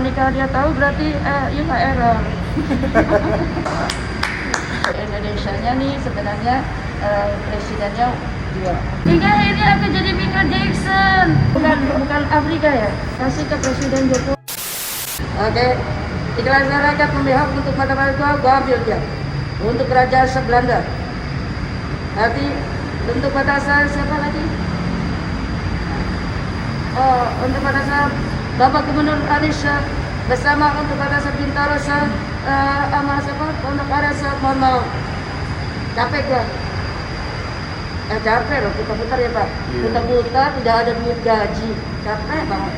nikah dia tahu berarti you nggak error. Indonesia-nya nih sebenarnya presidennya dia. Hingga akhirnya akan jadi Michael Jackson. Bukan Afrika ya. Kasih ke Presiden Jokowi. Oke. Iklan rakyat memihak untuk mata-mata gua ambil dia. Untuk kerajaan Belanda. Nanti untuk batasan siapa lagi? Oh, untuk batasan Bapak Gubernur Anies bersama untuk batasan Bintaro sama siapa? Untuk Anies mohon maaf. Capek gua. Capek loh, putar-putar ya Pak. Putar-putar, tidak ada duit gaji. Capek banget.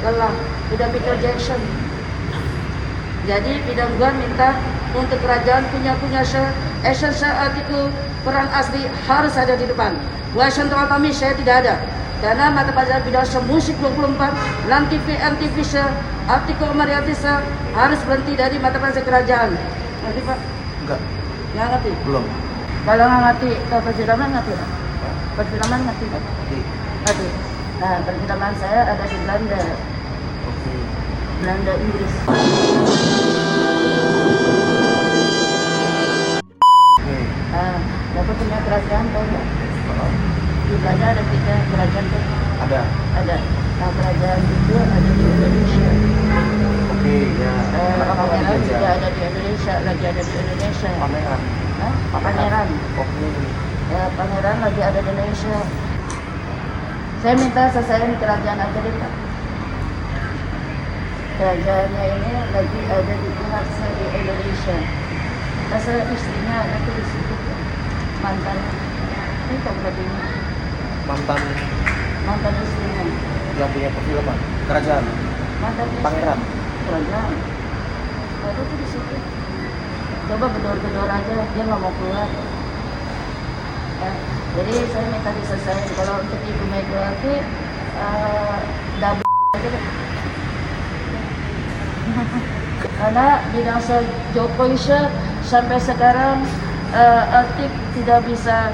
Lelah, udah Michael Jackson. Jadi bidang gua minta untuk kerajaan punya saat itu peran asli harus ada di depan. Gua sentuhan kami saya tidak ada. Karena mata pelajaran bidang musik 24, LAN TV, MTV, artikel Mariatis harus berhenti dari mata pelajaran kerajaan. Ngerti Pak? Enggak. Nggak ngerti? Belum. Kalau nggak ngerti, kalau perfilman ngerti Pak? Perfilman ngerti Pak? Ngerti. Nah, perfilman saya ada di Belanda. Belanda Inggris. Bapak punya kerajaan tahu nggak? Di Belanda ada 3 kerajaan tuh. Ada. Nah, kerajaan itu ada di Indonesia. Oke, ya. Pangeran juga ada di Indonesia, lagi ada di Indonesia. Pangeran. Pangeran. Oke. Ya, pangeran lagi ada di Indonesia. Saya minta selesaiin kerajaan aja deh Pak. Kerajaannya ini lagi ada di pihak saya di Indonesia. Masa istrinya ada tuh di situ. Mantan. Ini kok berarti ini? Mantan istrinya. Yang punya perfilman. Kerajaan. Mantan istri. Pangeran. Kerajaan. Ada tuh di situ. Coba gedor-gedor aja, dia nggak mau keluar. Ya, jadi saya minta diselesaikan. Kalau untuk Ibu Megawati, double aja deh. Karena bidang Jokowi sampai sekarang aktif tidak bisa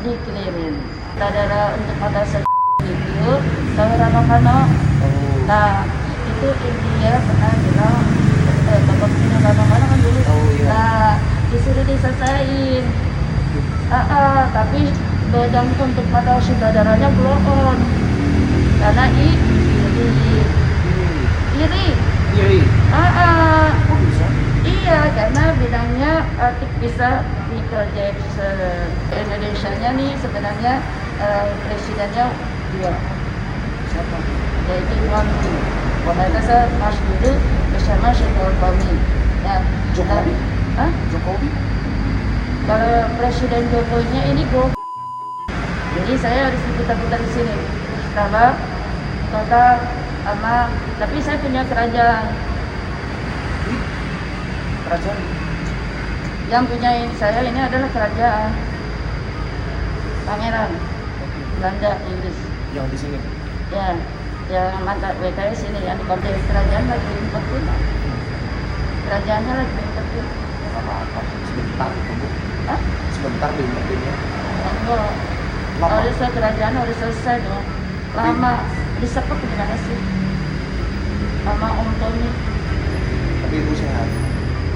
dikelirin. Saudara untuk mata itu, saudara Rano. Nah, itu India pernah bilang, Bapak punya Rano kan dulu. Nah, disuruh diselesain. Tapi bidang untuk mata saudaranya belum on. Karena iri. Iya, karena bidangnya aktif bisa Michael Jackson. Indonesia-nya nih sebenarnya presidennya dia. Siapa? Yaitu Iwan. Mereka mas dulu bersama Jokowi. Ya. Jokowi? Jokowi? Kalau Presiden Jokowinya ini jadi saya harus diputar-putar di sini. Karena total tapi saya punya kerajaan. Yang punya saya ini adalah kerajaan Pangeran Belanda Inggris. Yang di sini. Ya, yang mata WKS ini yang di konten kerajaan lagi diimportin. Kerajaannya lagi diimportin. Apa? Sebentar tunggu. Sebentar diimportinnya. Enggak. Harus kerajaan harus selesai dong. Lama. Disepet gimana sih? Sama Om Tony. Tapi Ibu sehat.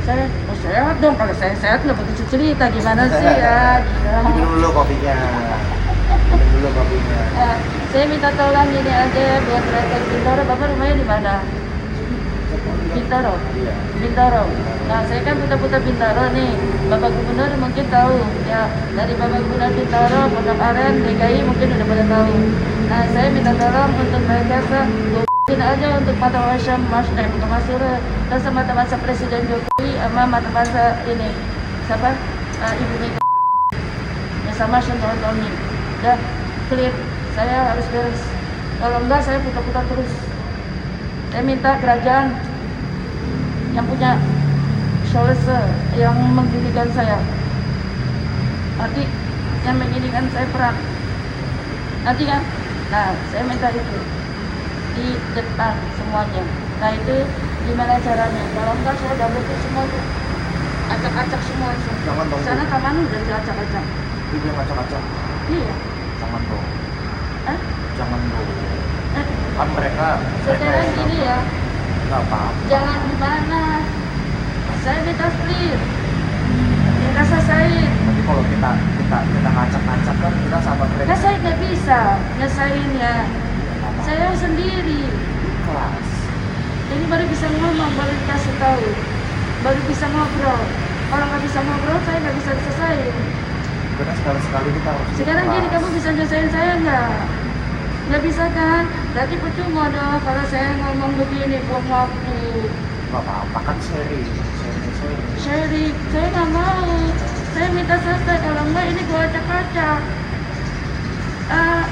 Saya sehat dong, kalau saya sehat nggak butuh cerita gimana sih ya, gila. Minum dulu kopinya. Saya minta tolong ini aja buat rakyat Bintaro. Bapak rumahnya di mana? Bintaro. Iya. Bintaro. Nah, saya kan putar-putar Bintaro nih. Bapak Gubernur mungkin tahu ya, dari Bapak Gubernur Bintaro, Pondok Aren, DKI mungkin udah pada tahu. Nah, saya minta tolong untuk rakyat aja untuk mata wajah untuk Masura dan sama mata Presiden Jokowi sama mata ini siapa Ibu Megawati ya sama Sentuhan Tony udah clear, saya harus beres. Kalau enggak saya putar-putar terus. Saya minta kerajaan yang punya solusi yang mengginikan saya, nanti yang mengginikan saya perang nanti kan. Nah, saya minta itu di depan semuanya. Nah, itu gimana caranya? Kalau enggak saya udah butuh semua itu acak-acak semua itu. Jangan dong. Sana taman udah diacak-acak. Itu yang acak-acak. Iya. Jangan dong. Hah? Jangan dong. Kan mereka Sekarang gini ya, Nggak apa-apa. Jangan gimana. Saya minta clear. Minta selesaiin. Tapi kalau kita ngacak-ngacak kan kita sama mereka. Nah saya nggak bisa nyelesainnya. Saya sendiri. Kelas. Jadi baru bisa ngomong, baru dikasih tahu, baru bisa ngobrol. Kalau nggak bisa ngobrol, saya nggak bisa selesaiin. Karena sekali-sekali kita harus. Sekarang gini, kamu bisa nyelesain saya nggak? Nggak bisa kan? Berarti percuma dong kalau saya ngomong begini, buang waktu. Nggak apa-apa kan sharing. Sharing, saya nggak mau. Saya minta selesai, kalau nggak ini gua acak-acak.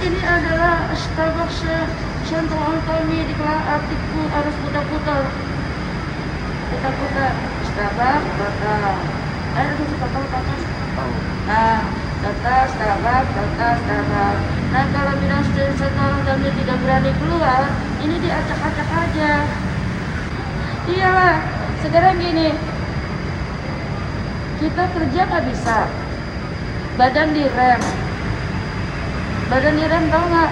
Ini adalah Starbucks Central kami di artiku harus putar-putar. Putar-putar. Starbucks, data. Ada tuh kata-kata. Tahu. Nah, data Starbucks, data Starbucks. Nah, kalau bilang setelah kami tidak berani keluar, ini diacak-acak aja. Iyalah, sekarang gini, kita kerja nggak bisa, badan direm tau nggak?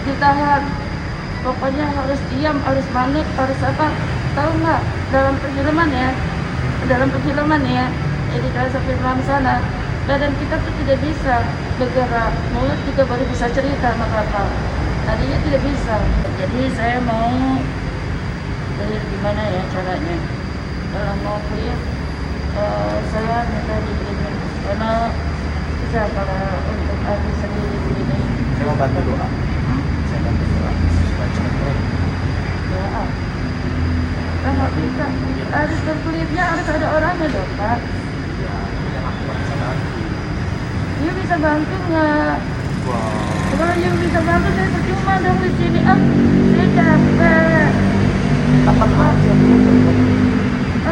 Ditahan, pokoknya harus diam, harus manut, harus apa, tahu nggak? Dalam perfilman ya, jadi kalau sampai film sana, badan kita tuh tidak bisa bergerak, mulut juga baru bisa cerita sama kakak, tadinya tidak bisa. Jadi saya mau dari gimana ya caranya, kalau mau clear, saya minta diberikan, karena bisa kalau untuk aku sendiri begini. Saya mau bantu doa. Saya bantu doa. Supaya cepat clear. Ya, kan nggak bisa. Harus berkulitnya harus ada orangnya dong, Pak. Ya, yang aku bisa bantu. You bisa bantu nggak? Wow. Kalau you bisa bantu, saya percuma dong di sini. Saya capek. Tepat aja dulu.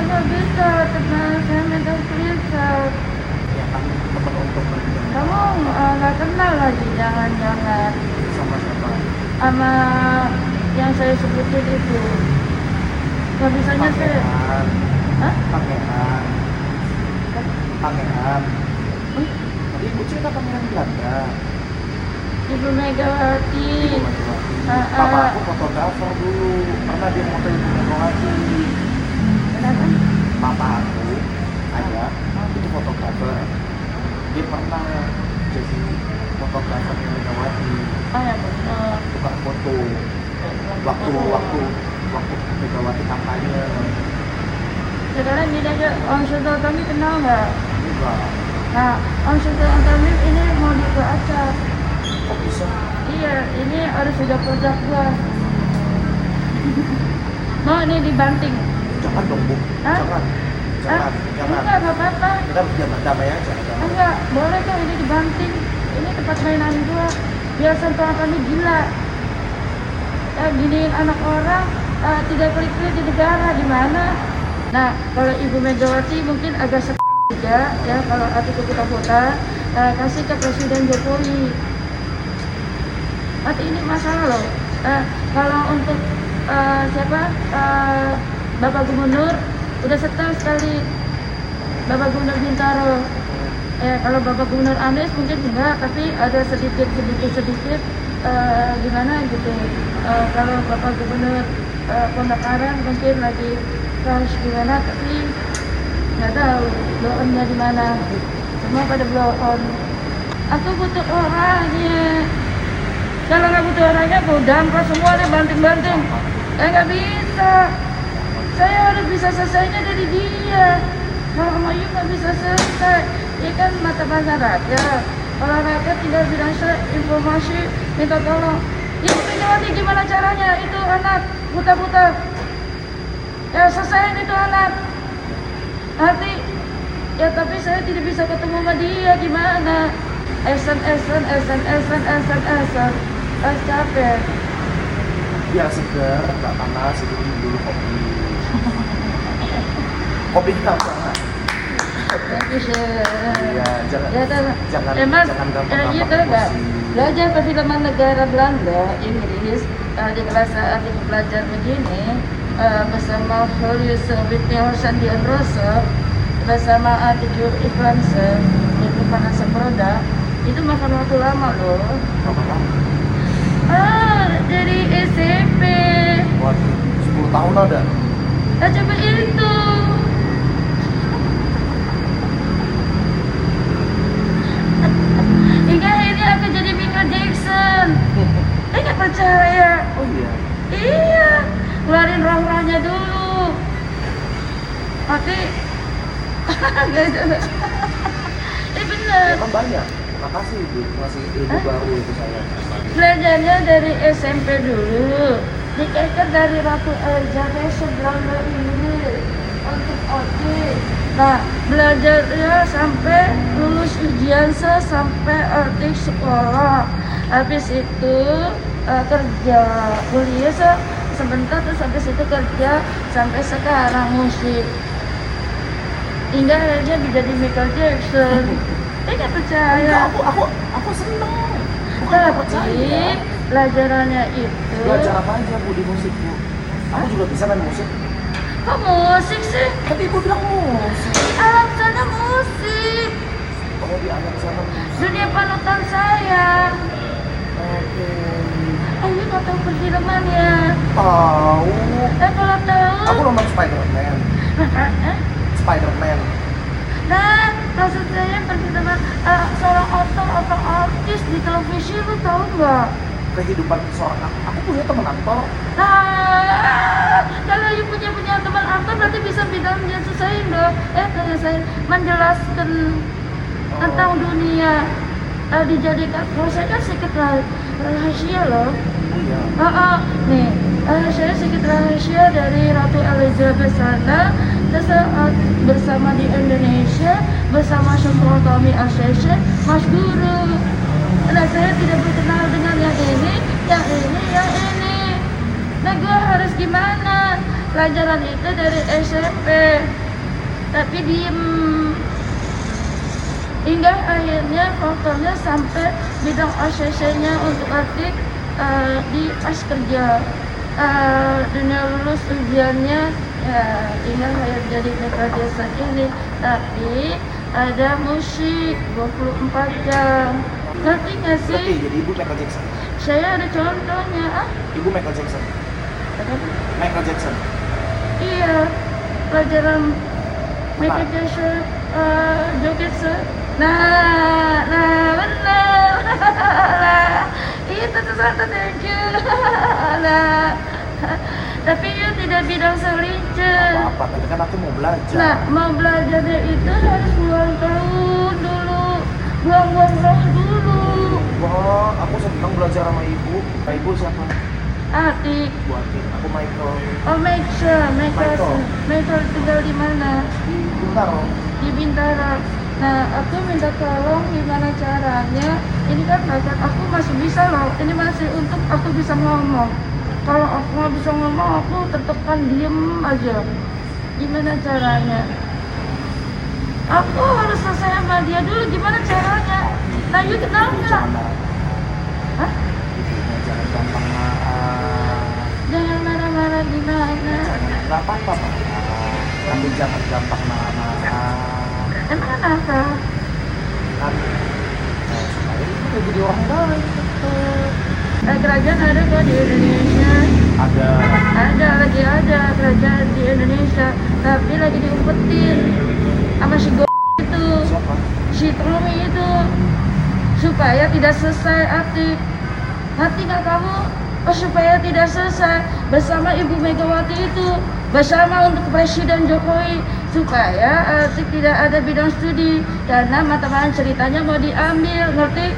Nggak bisa, tenang. Saya minta clear. Ya kan teman untuk kerja. Kamu nggak kenal lagi, jangan-jangan Sama siapa? sama yang saya sebutin itu. Nggak bisanya saya. Pangeran. Hah? Pangeran. Hmm? Tadi ibu cerita pangeran Belanda. Ibu Megawati. Ibu Megawati. Ah, Papa ah. aku fotografer dulu. Pernah dia foto Ibu Megawati. Kenapa? Papa aku ayah itu fotografer. Dia pernah jadi fotografer yang Megawati. Oh ya betul. Tukang foto. Waktu Megawati kampanye. Sekarang gini aja, Om Sultan kami kenal nggak? Juga. Nah, Om Sultan kami ini mau diacak. Kok bisa? Iya, ini harus sudah produk gua. Mau ini dibanting? Jangan dong Bu. Hah? Jangan. Enggak apa-apa. Kita damai aja. Enggak, boleh kok ini dibanting. Ini tempat mainan gua. Biar Sultan kami gila. Giniin anak orang, tidak klik-klik di negara gimana? Nah, kalau Ibu Megawati mungkin agak juga ya kalau artikel kita foto, kasih ke Presiden Jokowi. Nanti ini masalah loh. Kalau untuk siapa Bapak Gubernur udah setel sekali, Bapak Gubernur Bintaro. Kalau Bapak Gubernur Anies mungkin enggak, tapi ada sedikit gimana gitu. Kalau Bapak Gubernur Pemekaran mungkin lagi crash gimana, tapi nggak tahu blow on-nya di mana. Semua pada blow on. Aku butuh orangnya. Kalau nggak butuh orangnya, aku dampar semua deh, banting-banting. Nggak bisa. Saya harus bisa selesainya dari dia. Kalau sama you nggak bisa selesai. Dia kan mata pasar rakyat. Kalau rakyat tinggal bilang informasi, minta tolong. Ibu Megawati gimana caranya? Itu anak buta-buta. Ya selesaiin itu anak. Nanti ya tapi saya tidak bisa ketemu sama dia, gimana? SMS capek. Biar segar, nggak panas, itu dulu kopi. Kopi kita jangan. Thank you, Chef. Iya, jangan Emang, gampang-gampang iya tahu nggak? emosi. Belajar perfilman negara Belanda, Inggris, di kelas saat itu belajar begini, bersama Julius Whitney Houston di Rosa, bersama Artijo Ifranse, itu Vanessa Proda, itu makan waktu lama loh. Berapa lama? Dari SMP. Waduh. tahun ada. Nah, coba itu. Hingga akhirnya aku jadi Michael Jackson. Nggak percaya. Oh iya. Iya, keluarin roh-rohnya dulu. Mati. Bener. Ya kan banyak. Makasih Ibu, masih ilmu baru itu saya. Belajarnya dari SMP dulu. Dikeker dari Ratu Elizabeth Belanda Inggris untuk OJ. Nah, belajarnya sampai lulus ujian sampai adik sekolah. Habis itu kerja, kuliah sebentar, terus habis itu kerja sampai sekarang musik. Hingga akhirnya menjadi Michael Jackson. Nggak percaya. Aku seneng. Bukan nggak percaya. Tapi pelajarannya itu. Belajar apa aja Bu di musik Bu? Aku juga bisa main musik. Kok musik sih? Tadi Ibu bilang musik. Alam sana musik. Oh di alam sana musik. Dunia panutan saya. Oke. Ayo nggak tahu perfilman ya? Tahu. Kalau tahu. Aku nonton Spider-Man. Spider-Man. Nah, maksud saya perfilman seorang aktor atau artis di televisi, lu tahu nggak? Kehidupan seorang aku punya teman aktor. Nah, kalau you punya teman aktor berarti bisa bilang dia selesaiin dong. Saya menjelaskan tentang dunia dijadikan. Kalau saya kan sedikit rahasia loh. Oh iya. Nih, saya sedikit rahasia dari Ratu Elizabeth sana. Saat bersama di Indonesia bersama Central Tommy Association, Mas Guru. Nah, saya tidak berkenal dengan yang ini. Nah, gue harus gimana? Pelajaran itu dari SMP, tapi diem. Hingga akhirnya faktornya sampai bidang ACC-nya untuk artik di pas kerja. Dunia lulus ujiannya ya hingga saya jadi Michael Jackson ini. Tapi ada musik 24 jam. Ngerti nggak sih? Ngerti, jadi Ibu Michael Jackson. Saya ada contohnya. Ibu Michael Jackson. Michael Jackson. Iya, pelajaran Michael Jackson, joget nah benar. Itu sesuatu thank you. Nah, tapi you tidak bidang selincer. Apa-apa, tapi kan aku mau belajar. Nah, mau belajarnya itu harus buang tahun dulu, buang roh dulu. Wah, aku senang belajar sama Ibu. Nah, Ibu siapa? Atik. Bu Atik. Aku Michael. Oh, Michael tinggal di mana? Di Bintaro. Di Bintaro. Nah, aku minta tolong gimana caranya. Ini kan bacaan aku masih bisa loh. Ini masih untuk aku bisa ngomong. Kalau aku nggak bisa ngomong, aku tertekan diem aja. Gimana caranya? Aku harus selesai sama dia dulu. Gimana caranya? Nah, you kenal nggak? Hah? Ibunya jangan gampang marah. Jangan marah-marah gimana? Gak apa-apa marah. Tapi jangan gampang marah-marah. Emang kenapa? Kan, supaya itu jadi orang baik. Kerajaan ada kok di Indonesia. Ada. Ada kerajaan di Indonesia, tapi lagi diumpetin sama si itu, Siapa? si Tommy itu, supaya tidak selesai Atik. Ngerti nggak kamu? Supaya tidak selesai bersama Ibu Megawati itu, bersama untuk Presiden Jokowi, supaya Atik tidak ada bidang studi karena mata pelajaran ceritanya mau diambil. Ngerti?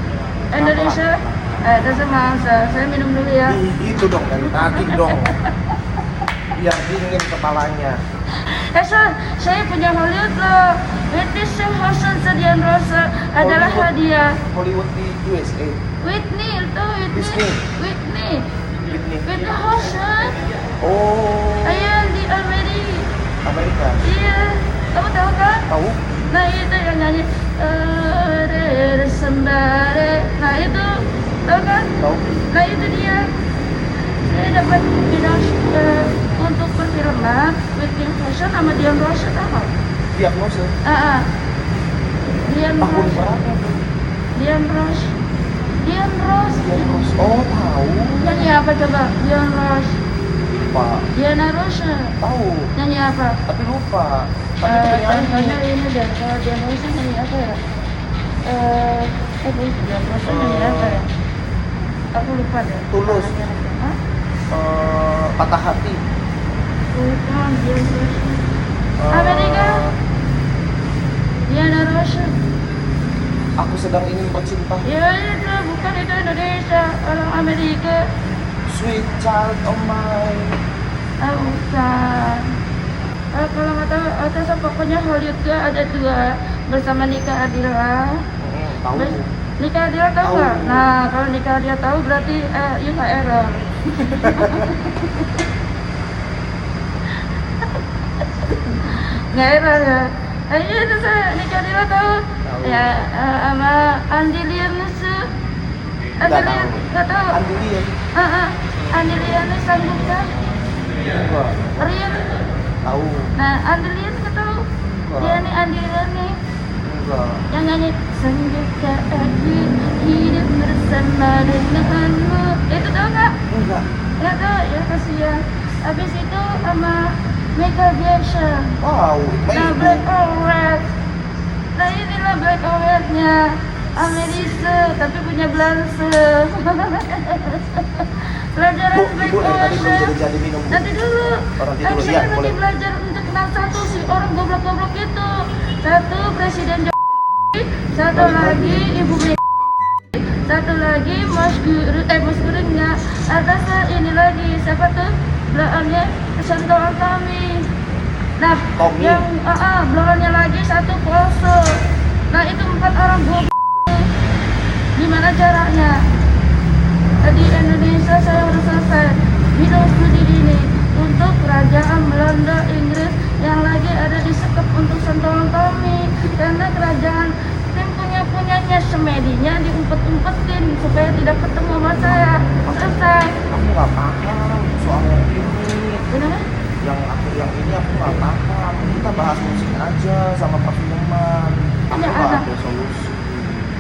Indonesia. Saya minum dulu ya. Itu dong dari tadi dong. Biar dingin kepalanya. Saya punya Hollywood loh. Whitney Houston Sedian Rosa adalah hadiah. Hollywood di USA. Whitney itu Disney. Whitney Houston. Oh. Ayo di Amerika. Iya, kamu tahu kan? Tahu? Nah itu yang nyanyi sembare. Nah itu tahu kan? Tahu. Nah itu dia. Saya dapat bidang untuk perfilman Whitney Houston sama Dion Ross apa? Diagnose. Dion Tahun Ross. berapa? Dion Ross. Diagnose. Oh tahu. Nyanyi apa coba? Dion Ross. lupa. Diana Rosa. Tahu, Nyanyi apa? tapi lupa. Tapi itu penyanyi. Contohnya ini deh, kalau Diana Rosa nyanyi apa ya? Diana Rosa nyanyi apa ya? Aku lupa deh. Tulus. Hah? Patah hati. Bukan, Diana Rosa. Amerika. Diana Rosa. Aku sedang ingin bercinta. Ya itu bukan, itu Indonesia, orang Amerika. Sweet child of mine. Bukan. Kalau nggak tahu, atau pokoknya Hollywood tuh ada dua bersama Nika Ardila. Tahu. Nika Ardila tahu Tahu. nggak? Nah kalau Nika Ardila tahu berarti you nggak error. Nggak error ya. Iya itu saya Nika Ardila tahu. Tahu. Ya sama Andy Lianus. Nggak Nggak tahu. Andilian. Andy Lianus sanggup kan? Enggak. Rian. Tahu. Nah Andy Lianus nggak tahu. Dia nih Andy Lianus nih. Enggak. Yang nyanyi sanggupkah aku hidup bersama denganmu. Itu tahu nggak? Enggak. Nggak tahu ya, kasihan. Habis itu sama Michael Jackson. Wow, Nah main Black ibu. or Red. Nah inilah Black or Red-nya Amerise, tapi punya Blanse. Pelajaran Bu, Black ibu dari or tadi belum Red. jadi minum. Bu. Nanti dulu. Nanti dulu, Saya iya, lagi boleh. belajar untuk kenal satu si orang goblok-goblok itu. Satu Presiden Jokowi, satu lagi Ibu Mega, satu lagi Mas Gurunya. Atasnya ini lagi siapa tuh? Belakannya Sentol Tommy. Nah, Tommy. yang belakangnya lagi satu Poso. Nah, itu 4 orang goblok. Gimana caranya? Di Indonesia saya harus selesai minum studi ini untuk kerajaan Belanda Inggris yang lagi ada di sekep untuk Sentol Tommy, karena kerajaan tim punyanya semedinya diumpet-umpetin supaya tidak ketemu sama saya. Selesai. Aku nggak paham soal yang ini. Kenapa? Yang ini aku nggak paham. Kita bahas musik aja sama perfilman. Aku Ada nggak anak. ada solusi.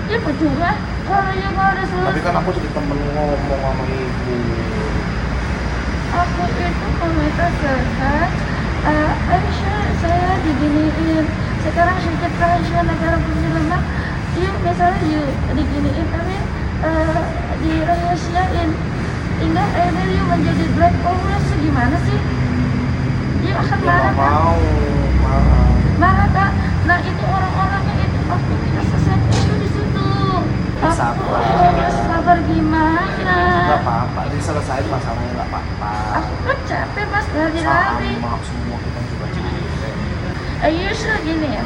Ya percuma kalau ya nggak ada Tapi solusi. kan aku jadi temen ngomong sama ibu. Aku itu pemerintah selesai. Aisyah saya diginiin. Sekarang sedikit Aisyah negara perfilman. Yuk misalnya yuk diginiin, tapi dirahasiain. Hingga akhirnya yuk menjadi black orange. Gimana sih? Yuk akan Ya marah nggak kan? mau. Marah. Marah kan? Nah itu orang-orangnya itu aku kita selesai itu di situ. Sabar. Aku sabar gimana? Nggak apa-apa. Diselesain masalahnya nggak apa-apa. Aku kan capek mas lari-lari. Sama semua kita juga capek. Aisyah gini ya.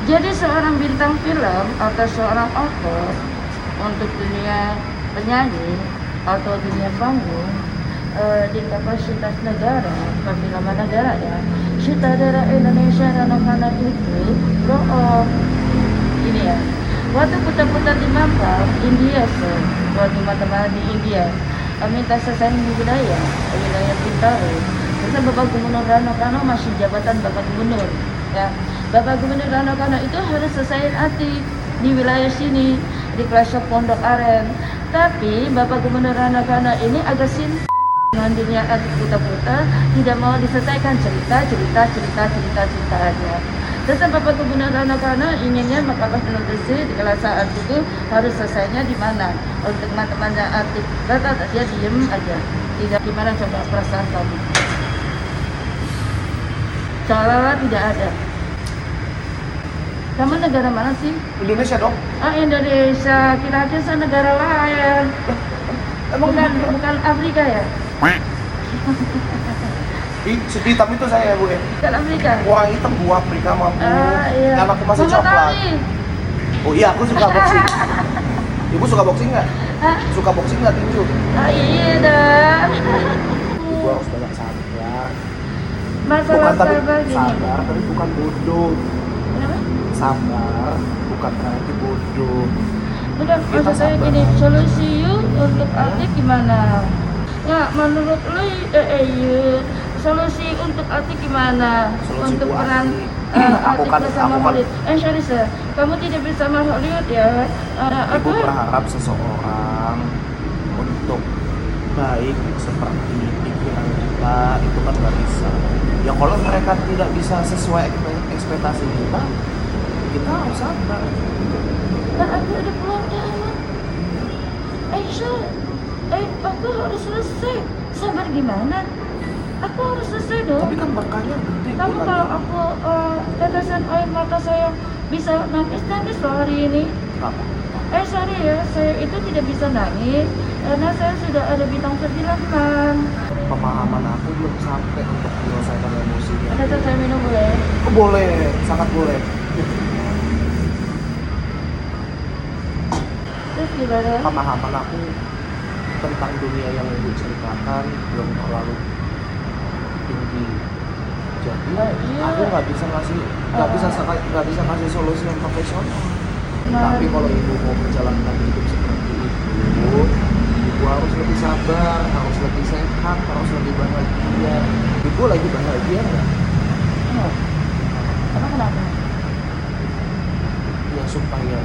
Jadi seorang bintang film atau seorang aktor untuk dunia penyanyi atau dunia panggung di kapasitas negara, perfilman negara ya, sutradara Indonesia anak-anak itu bohong. Ini ya, waktu putar-putar di Mampang, India sih, waktu teman-teman di India, minta selesai budaya, wilayah Bintaro. Terus Bapak Gubernur Rano Karno masih jabatan Bapak Gubernur, ya. Bapak Gubernur Rano Karno itu harus selesaiin arti di wilayah sini, di Klasok Pondok Aren. Tapi Bapak Gubernur Rano Karno ini agak dengan dunia arti putar-putar, tidak mau diselesaikan cerita aja. Terus Bapak Gubernur Rano Karno inginnya Mahkamah Konstitusi di kelas saat itu harus selesainya di mana? Untuk teman-temannya artis, kata dia diem aja. Tidak, gimana coba perasaan kamu? Seolah-olah tidak ada. Kamu negara mana sih? Indonesia dong. Indonesia. Kira-kira saya negara lain. Emang Bukan Afrika ya? sedih hitam itu saya bu ya. Bukan Afrika. Orang hitam gua Afrika mampu. Iya. Karena aku masih Mama coklat. Tali. Oh iya aku suka boxing. Ibu suka boxing nggak? Hah? Suka boxing nggak tinju? Iya dah. Ibu harus banyak sabar. Masalah Bukan tapi sabar gini. sabar tapi bukan bodoh. Kenapa? Sabar bukan berarti bodoh. Udah, Kita maksud saya sabar. gini, solusi you untuk Atik gimana? Ya, menurut lu, solusi untuk Atik gimana? Solusi Untuk buat peran Aku Atik kan- bersama aku kan- Hollywood. Sorry sir, kamu tidak bersama Hollywood ya? Ibu berharap seseorang untuk baik seperti pikiran kita itu kan nggak bisa. Ya kalau mereka tidak bisa sesuai ekspektasi kita, kita harus sabar. Kan aku ada keluarga anak. Aisyah, aku harus selesai. Sabar gimana? Aku harus selesai dong. Tapi kan berkahnya gede. Kamu Bu, kalau lagi. aku tetesan air mata saya bisa nangis loh hari ini. Apa? Sorry ya, saya itu tidak bisa nangis karena saya sudah ada bintang perfilman. Pemahaman aku belum sampai untuk menyelesaikan emosinya. Ada saya minum boleh? Oh, boleh, sangat boleh. Terus gimana? Pemahaman aku tentang dunia yang ibu ceritakan belum terlalu tinggi. Jadi Iya. aku nggak bisa ngasih solusi yang profesional. Nah, Tapi kalau ibu mau menjalankan hidup seperti itu, ibu harus lebih sabar, harus lebih sehat, harus lebih bahagia. Ibu lagi bahagia nggak? enggak. Emang kenapa? Ya supaya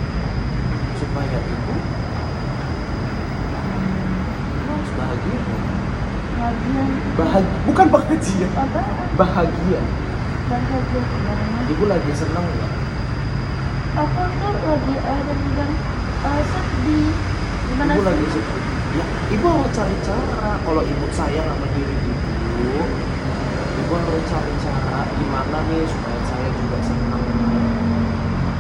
ibu harus bahagia. Bahagia. Bukan bahagia, Apa? bahagia. Bahagia gimana? Ibu lagi seneng nggak? Aku tuh lagi ada bilang sedih. Gimana Ibu sih? lagi sedih. Ya, ibu harus cari cara. Kalau ibu sayang sama diri ibu harus cari cara gimana nih supaya saya juga senang.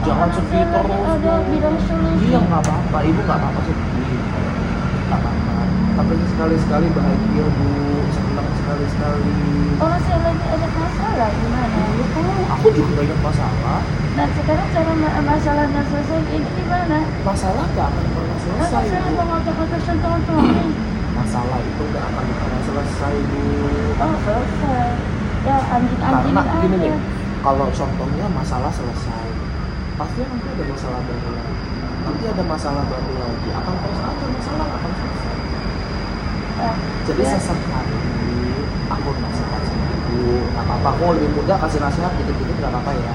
Jangan sedih Saya lagi terus. ada bidang solusi. Iya, nggak apa-apa. Ibu nggak apa-apa sedih. Nggak apa-apa. Tapi sekali-sekali bahagia, Bu. Senang sekali-sekali. Oh, saya lagi ada masalah gimana? Iya, tahu. Aku juga banyak masalah. Nah, sekarang cara masalahnya selesai ini gimana? Masalah nggak akan pernah selesai, Saya Bu. mau ngajak teman-teman. Masalah itu nggak akan pernah selesai, Bu. Oh, selesai. Ya, anjing-anjing Karena gini nih, aja. kalau contohnya masalah selesai, pasti nanti ada masalah baru lagi. Nanti ada masalah baru lagi, akan terus ada masalah, akan selesai. Jadi Ya. sesekali aku nasihat sama ibu, nggak apa-apa, aku lebih muda kasih nasihat dikit-dikit nggak apa-apa ya.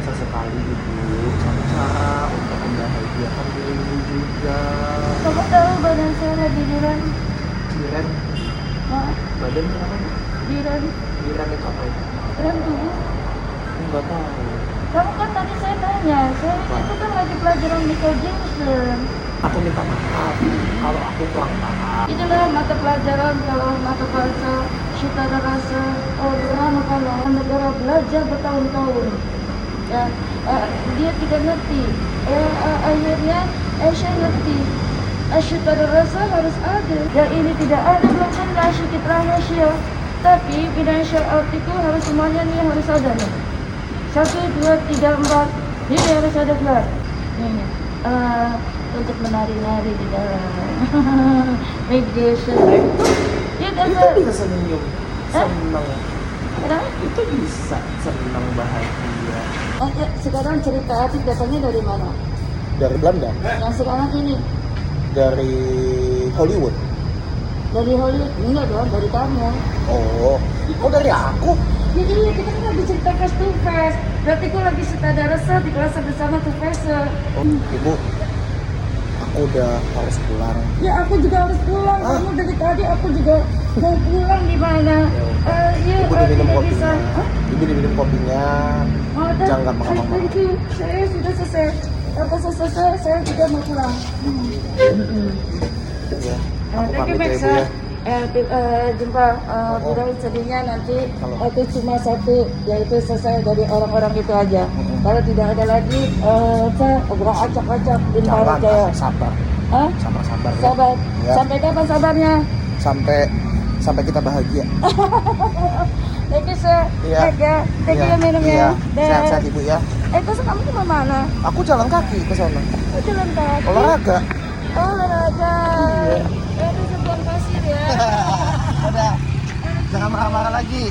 Sesekali ibu cari cara untuk membahagiakan diri ibu juga. Kamu tahu badan saya lagi direm? Direm, Maaf, badannya apa? direm. Direm itu apa ya? Rem tubuh. Nggak tahu. Kamu kan tadi saya tanya, saya itu kan lagi pelajaran Michael Jackson. Aku minta maaf kalau aku kurang paham. Itulah mata pelajaran kalau mata bahasa Syutara rasa orang kalau negara belajar bertahun-tahun. Ya, dia tidak ngerti. Akhirnya Aisyah ngerti. Syutara rasa harus ada. Yang ini tidak ada belum tentu sedikit rahasia. Tapi financial art itu harus semuanya nih harus ada nih. 1, 2, 3, 4. Ini harus ada gelar. Ini. Untuk menari-nari di dalam mediation. Ya kan? Itu bisa senyum, senang. Kenapa? Itu bisa senang bahagia. Ya, sekarang cerita Atik datangnya dari mana? Dari Belanda, Yang sekarang ini dari Hollywood. dari Hollywood? Enggak dong, dari kamu. Oh dari aku. Ya iya, kita kan lagi cerita Fast to Fast. Berarti aku lagi setara rasa di kelas bersama to Fast. Oh, ibu, aku udah harus pulang. Ya aku juga harus pulang. Kamu dari tadi aku juga mau pulang di mana? Iya, Ibu diminum tidak kopinya. bisa. Hah? Ibu diminum kopinya. Jangan gampang-gampang. Thank you. Saya sudah selesai. Apa selesai, saya juga mau pulang. Ya, aku Thank you, pamit ya Max. ibu ya. Jumpa Bunda sedihnya nanti Kalau- itu cuma satu, yaitu selesai dari orang-orang itu aja. Kalau tidak ada lagi obrak acak-acak di Jangan, Jaya. sabar. Hah? Sabar ya. Sabar. Ya. Sampai kapan sabarnya? Sampai kita bahagia. Thank you, sir. Iya. Thank you Iya. minumnya. Iya. Sehat-sehat ibu ya. Terus kamu ke mana? Aku jalan kaki ke sana. Jalan kaki. Olahraga. Oh, olahraga. Iya. Itu sebuah pasir ya. Udah. Jangan marah-marah lagi.